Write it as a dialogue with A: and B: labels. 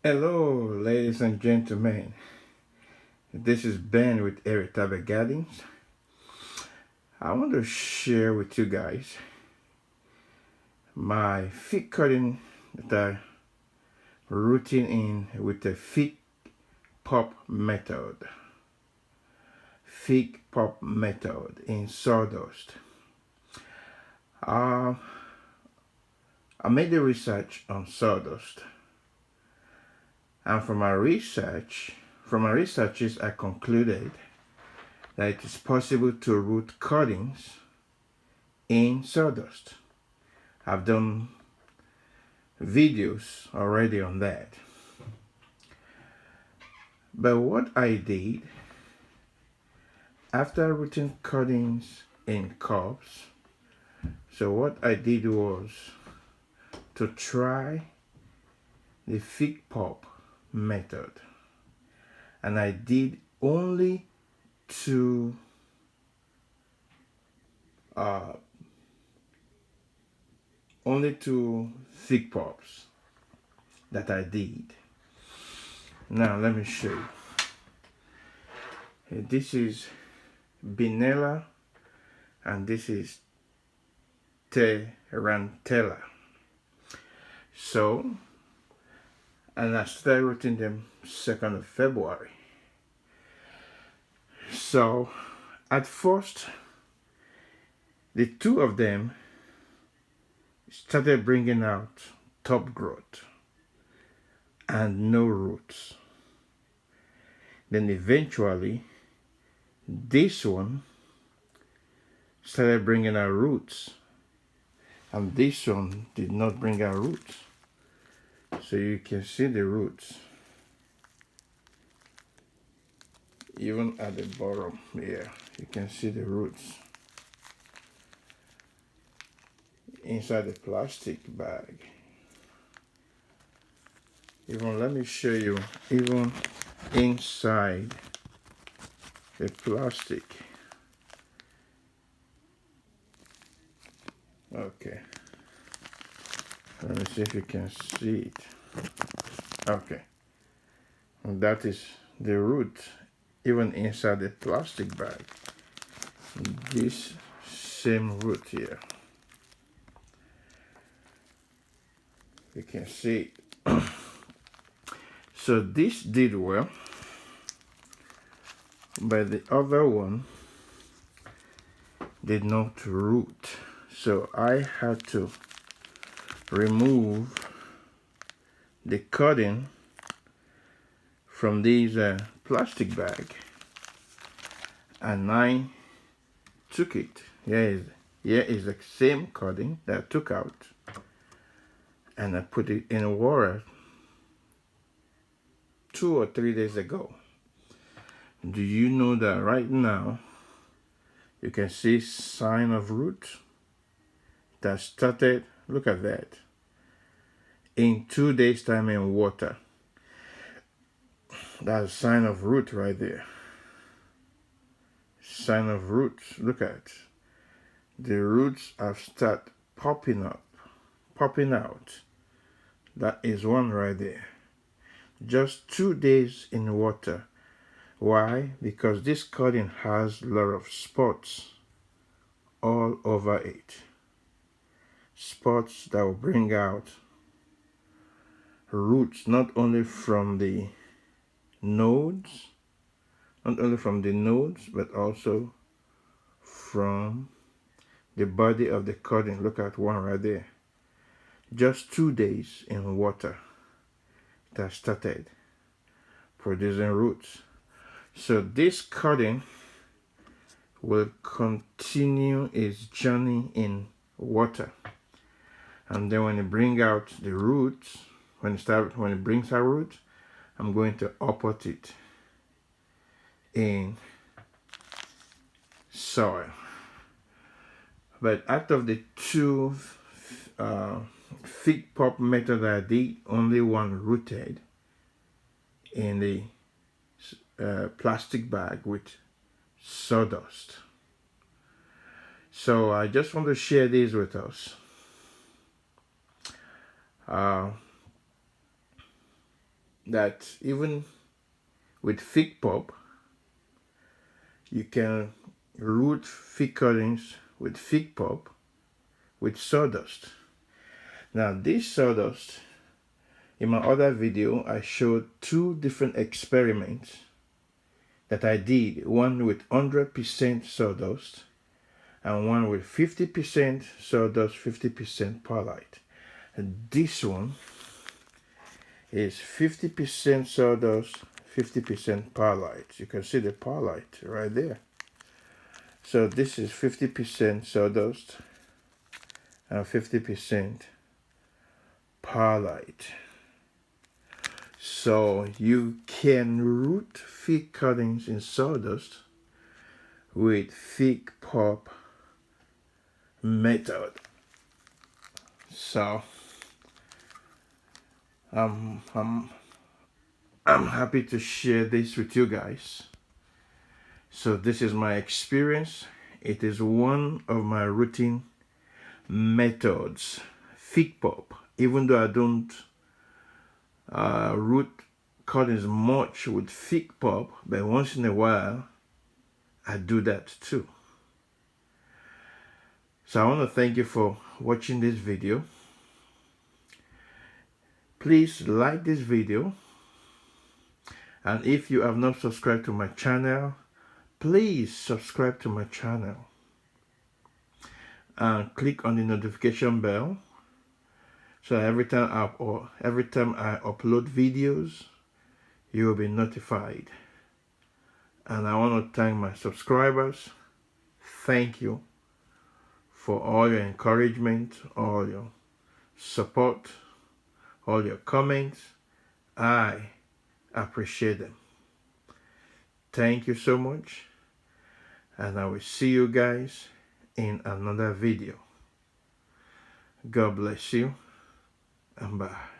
A: Hello, ladies and gentlemen. This is Ben with Irritable Gardens. I want to share with you guys my fig cutting that I rooting in with the fig pop method. Fig pop method in sawdust. Uh, I made the research on sawdust, and from my researches, I concluded that it is possible to root cuttings in sawdust. I've done videos already on that. But what I did after rooting cuttings in cups, so what I did was to try the fig pop method, and I did only two fig pops that I did. Now let me show you. This is Binella and this is Tarantella. So, and I started rooting them 2nd of February. So, at first, the two of them started bringing out top growth and no roots. Then eventually, this one started bringing out roots, and this one did not bring out roots. So you can see the roots even at the bottom here. You can see the roots inside the plastic bag. Even let me show you, even inside the plastic. Okay, let me see if you can see it. Okay, and that is the root even inside the plastic bag. This same root here, you can see it. So this did well, but the other one did not root. So I had to remove the cutting from these plastic bag, and I took it. Here is the same cutting that I took out, and I put it in water 2 or 3 days ago. Do you know that right now you can see sign of root that started? Look at that. In 2 days time in water. That's a sign of root right there. Sign of roots. Look at it. The roots have started popping out. That is one right there. Just 2 days in water. Why? Because this cutting has a lot of spots all over it. Spots that will bring out roots not only from the nodes, but also from the body of the cutting. Look at one right there. Just 2 days in water that started producing roots. So this cutting will continue its journey in water, and then when it brings out the roots, when it brings out roots, I'm going to uproot it in soil. But out of the two fig pop method I did, only one rooted in the plastic bag with sawdust. So I just want to share this with us. that even with fig pulp, you can root fig cuttings with fig pulp with sawdust. Now this sawdust, in my other video, I showed two different experiments that I did, one with 100% sawdust and one with 50% sawdust, 50% perlite. And this one is 50% sawdust, 50% perlite. You can see the perlite right there. So this is 50% sawdust and 50% perlite. So you can root fig cuttings in sawdust with fig pulp method. So I'm happy to share this with you guys. So this is my experience. It is one of my routine methods, fig pulp. Even though I don't root cuttings much with fig pulp, but once in a while I do that too. So I want to thank you for watching this video. Please like this video, and if you have not subscribed to my channel, please subscribe to my channel and click on the notification bell so every time I upload videos, you will be notified. And I want to thank my subscribers. Thank you for all your encouragement, all your support, all your comments. I appreciate them. Thank you so much, and I will see you guys in another video. God bless you, and bye.